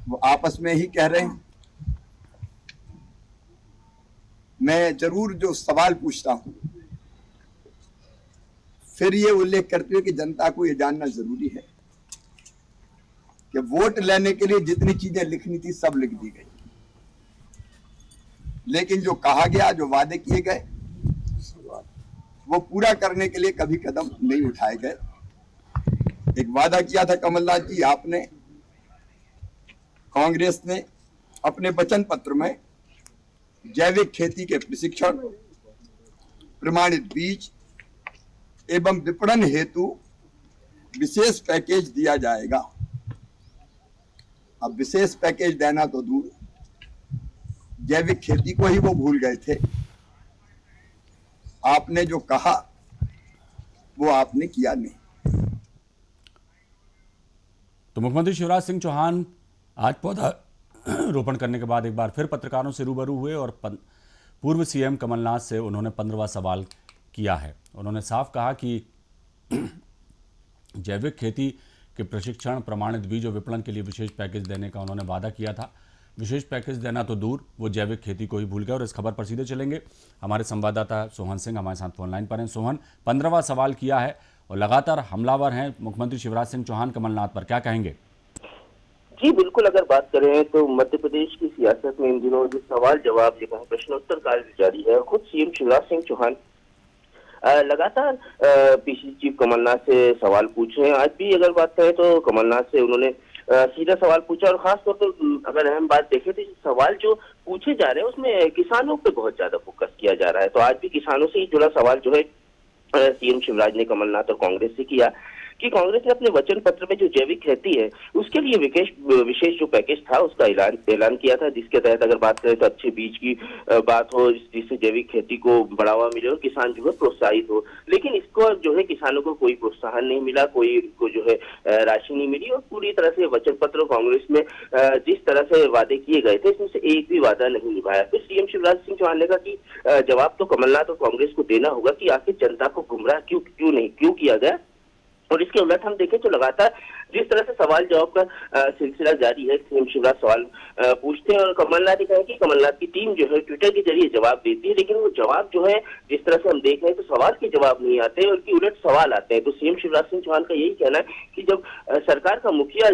वो आपस में ही कह रहे हैं। मैं जरूर जो सवाल पूछता हूं, फिर ये उल्लेख करते हुए कि जनता को ये जानना जरूरी है कि वोट लेने के लिए जितनी चीजें लिखनी थी सब लिख दी गई, लेकिन जो कहा गया, जो वादे किए गए, वो पूरा करने के लिए कभी कदम नहीं उठाए गए। एक वादा किया था कमलनाथ जी आपने, कांग्रेस ने अपने वचन पत्र में जैविक खेती के प्रशिक्षण, प्रमाणित बीज एवं विपणन हेतु विशेष पैकेज दिया जाएगा। अब विशेष पैकेज देना तो दूर, जैविक खेती को ही वो भूल गए थे। आपने जो कहा वो आपने किया नहीं। तो मुख्यमंत्री शिवराज सिंह चौहान आज पौधा रोपण करने के बाद एक बार फिर पत्रकारों से रूबरू हुए और पूर्व सीएम कमलनाथ से उन्होंने 15वां सवाल किया है। उन्होंने साफ कहा कि जैविक खेती के प्रशिक्षण, प्रमाणित बीज और विपणन के लिए विशेष पैकेज देने का उन्होंने वादा किया था। विशेष पैकेज देना तो दूर, वो जैविक खेती को ही भूल गए। और इस खबर पर सीधे चलेंगे, हमारे संवाददाता सोहन सिंह हमारे साथ फोन लाइन पर हैं। सोहन, 15वां सवाल किया है और लगातार हमलावर हैं मुख्यमंत्री शिवराज सिंह चौहान कमलनाथ पर, क्या कहेंगे? जी बिल्कुल, अगर बात करें तो मध्य प्रदेश की सियासत में इन दिनों जो सवाल जवाब जो है प्रश्नोत्तर काल जारी है। खुद सीएम शिवराज सिंह चौहान लगातार पीसीसी चीफ कमलनाथ से सवाल पूछ रहे हैं। आज भी अगर बात करें तो कमलनाथ से उन्होंने सीधा सवाल पूछा और खासतौर पर अगर अहम बात देखें तो सवाल जो पूछे जा रहे हैं उसमें किसानों पे बहुत ज्यादा फोकस किया जा रहा है। तो आज भी किसानों से ही जुड़ा सवाल जो है सीएम शिवराज ने कमलनाथ और कांग्रेस से किया कि कांग्रेस ने अपने वचन पत्र में जो जैविक खेती है उसके लिए विशेष जो पैकेज था उसका ऐलान किया था, जिसके तहत अगर बात करें तो अच्छे बीज की बात हो जिससे जैविक खेती को बढ़ावा मिले और किसान जो है प्रोत्साहित हो। लेकिन इसको जो है किसानों को कोई प्रोत्साहन नहीं मिला, कोई को जो है राशि नहीं मिली और पूरी तरह से वचन पत्र कांग्रेस में जिस तरह से वादे किए गए थे इसमें से एक भी वादा नहीं निभाया। फिर सीएम शिवराज सिंह चौहान ने कहा कि जवाब तो कमलनाथ और कांग्रेस को देना होगा कि आखिर जनता को गुमराह क्यों किया गया। और इसके उलट हम देखें तो लगातार जिस तरह से सवाल जवाब का सिलसिला जारी है, सीएम शिवराज सवाल पूछते हैं और कमलनाथ ने कहा कि कमलनाथ की टीम जो है ट्विटर के जरिए जवाब देती है, लेकिन वो जवाब जो है जिस तरह से हम देख रहे हैं तो सवाल के जवाब नहीं आते और की उलट सवाल आते हैं। तो सीएम शिवराज सिंह चौहान का यही कहना है कि जब सरकार का मुखिया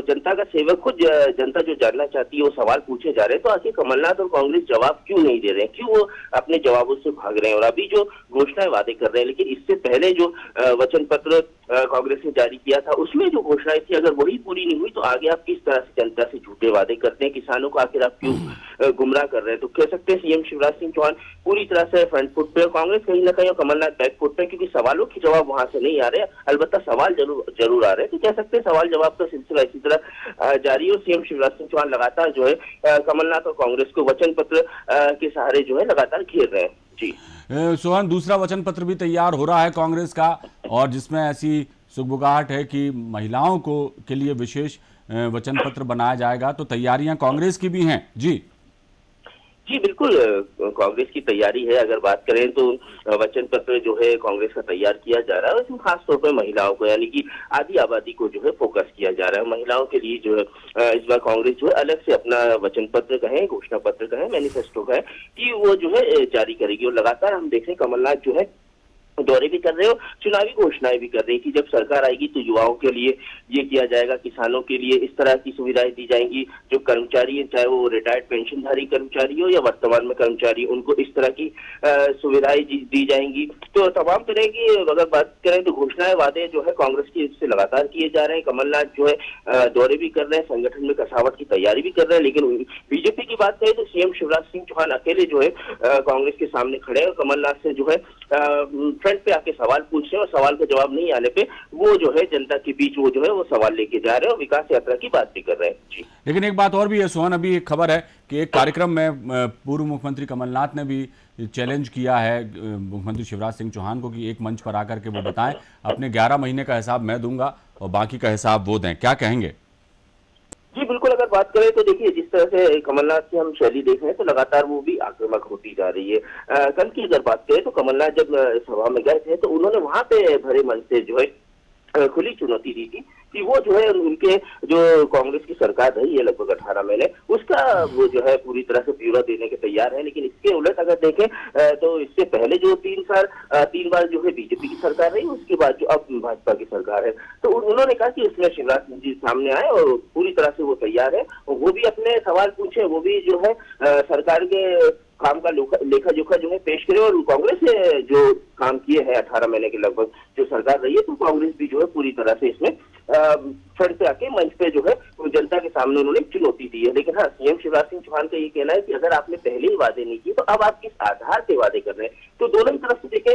जनता का सेवक खुद जनता जो जानना चाहती है वो सवाल पूछे जा रहे हैं, तो आखिर कमलनाथ और कांग्रेस जवाब क्यों नहीं दे रहे हैं, क्यों वो अपने जवाबों से भाग रहे हैं। और अभी जो घोषणाएं वादे कर रहे हैं, लेकिन इससे पहले जो वचन पत्र कांग्रेस ने जारी किया था उसमें जो घोषणाएं थी अगर वही पूरी नहीं हुई तो आगे आप किस तरह से जनता से झूठे वादे करते हैं, किसानों को आखिर आप क्यों गुमराह कर रहे हैं। तो कह सकते हैं सीएम शिवराज सिंह चौहान पूरी तरह से फ्रंट फुट पे, कांग्रेस कहीं ना कहीं और कमलनाथ बैक फुट पे, क्योंकि सवालों के जवाब वहां से नहीं आ रहे, अलबत्ता सवाल जरूर आ रहे हैं। तो कह सकते हैं सवाल जवाब का सिलसिला इसी तरह जारी है और सीएम शिवराज सिंह चौहान लगातार जो है कमलनाथ और कांग्रेस को वचन पत्र के सहारे जो है लगातार घेर रहे हैं। जी सोहन, दूसरा वचन पत्र भी तैयार हो रहा है कांग्रेस का और जिसमें ऐसी सुगबुगाहट है कि महिलाओं को के लिए विशेष वचन पत्र बनाया जाएगा, तो तैयारियां कांग्रेस की भी हैं। जी जी बिल्कुल, कांग्रेस की तैयारी है। अगर बात करें तो वचन पत्र जो है कांग्रेस का तैयार किया जा रहा है, इसमें खासतौर पर महिलाओं को यानी कि आधी आबादी को जो है फोकस किया जा रहा है। महिलाओं के लिए जो है इस बार कांग्रेस जो है अलग से अपना वचन पत्र कहें, घोषणा पत्र कहें, मैनिफेस्टो कहें कि वो जो है जारी करेगी। और लगातार हम देख रहे हैं कमलनाथ जो है दौरे भी कर रहे हो, चुनावी घोषणाएं भी कर रहे हैं कि जब सरकार आएगी तो युवाओं के लिए ये किया जाएगा, किसानों के लिए इस तरह की सुविधाएं दी जाएंगी, जो कर्मचारी है चाहे वो रिटायर्ड पेंशनधारी कर्मचारी हो या वर्तमान में कर्मचारी, उनको इस तरह की सुविधाएं दी जाएंगी। तो तमाम तरह की अगर बात करें तो घोषणाएं वादे जो है कांग्रेस की इससे लगातार किए जा रहे हैं। कमलनाथ जो है दौरे भी कर रहे हैं, संगठन में कसावट की तैयारी भी कर रहे हैं। लेकिन बीजेपी की बात करें तो सीएम शिवराज सिंह चौहान अकेले जो है कांग्रेस के सामने खड़े हैं और कमलनाथ से जो है फ्रंट पे आके सवाल पूछ रहे हैं और सवाल का जवाब नहीं आने पे वो जो है जनता के बीच वो जो है वो सवाल लेके जा रहे हैं और विकास यात्रा की बात भी कर रहे हैं। जी लेकिन एक बात और भी है सोहन, अभी एक खबर है कि एक कार्यक्रम में पूर्व मुख्यमंत्री कमलनाथ ने भी चैलेंज किया है मुख्यमंत्री शिवराज सिंह चौहान को कि एक मंच पर आकर के वो बताएं अपने 11 महीने का हिसाब मैं दूंगा और बाकी का हिसाब वो दें, क्या कहेंगे? जी बिल्कुल, अगर बात करें तो देखिए जिस तरह से कमलनाथ की हम शैली देख रहे हैं तो लगातार वो भी आक्रामक होती जा रही है। कल की अगर बात करें तो कमलनाथ जब सभा में गए थे तो उन्होंने वहां पे भरे मन से जो है खुली चुनौती दी थी कि वो जो है उनके जो कांग्रेस की सरकार रही है लगभग 18 महीने, उसका वो जो है पूरी तरह से ब्यौरा देने के तैयार है। लेकिन इसके उलट अगर देखें तो इससे पहले जो 3 बार जो है बीजेपी की सरकार रही, उसके बाद जो अब भाजपा की सरकार है, तो उन्होंने कहा कि उसमें शिवराज सिंह जी सामने आए और पूरी तरह से वो तैयार है, और वो भी अपने सवाल पूछे, वो भी जो है सरकार के काम का लेखा जोखा जो है पेश करे। और कांग्रेस ने जो काम किए हैं 18 महीने के लगभग जो सरकार रही है, तो कांग्रेस भी जो है पूरी तरह से इसमें फ्रंट पे आके मंच पे जो है जनता के सामने उन्होंने चुनौती दी है। लेकिन हाँ, सीएम शिवराज सिंह चौहान का ये कहना है कि अगर आपने पहले ही वादे नहीं किए तो अब आप किस आधार पे वादे कर रहे हैं। तो दोनों ही तरफ से देखें,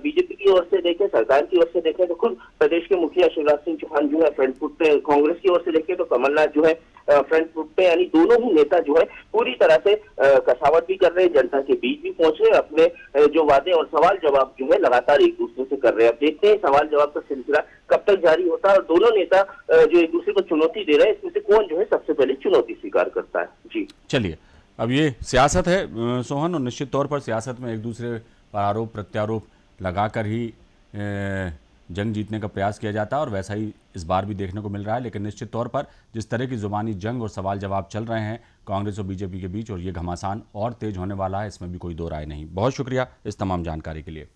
बीजेपी की ओर से देखें, सरकार की ओर से देखें तो खुद प्रदेश के मुखिया शिवराज सिंह चौहान जो है फ्रंट फुट पे, कांग्रेस की ओर से देखें तो कमलनाथ जो है फ्रंट फुट पे, यानी दोनों ही नेता जो है पूरी तरह से कसावट भी कर रहे हैं, जनता के बीच भी पहुंच रहे हैं, अपने जो वादे और सवाल जवाब जो है लगातार एक दूसरे से कर रहे हैं। अब देखते हैं सवाल जवाब का सिलसिला कब तक जारी होता है और दोनों नेता जो एक दूसरे को चुनौती दे रहे हैं, इसमें से कौन जो है सबसे पहले चुनौती स्वीकार करता है। जी चलिए, अब ये सियासत है सोहन, और निश्चित तौर पर सियासत में एक दूसरे पर आरोप प्रत्यारोप लगाकर ही जंग जीतने का प्रयास किया जाता है, और वैसा ही इस बार भी देखने को मिल रहा है। लेकिन निश्चित तौर पर जिस तरह की जुबानी जंग और सवाल जवाब चल रहे हैं कांग्रेस और बीजेपी के बीच, और ये घमासान और तेज होने वाला है, इसमें भी कोई दो राय नहीं। बहुत शुक्रिया इस तमाम जानकारी के लिए।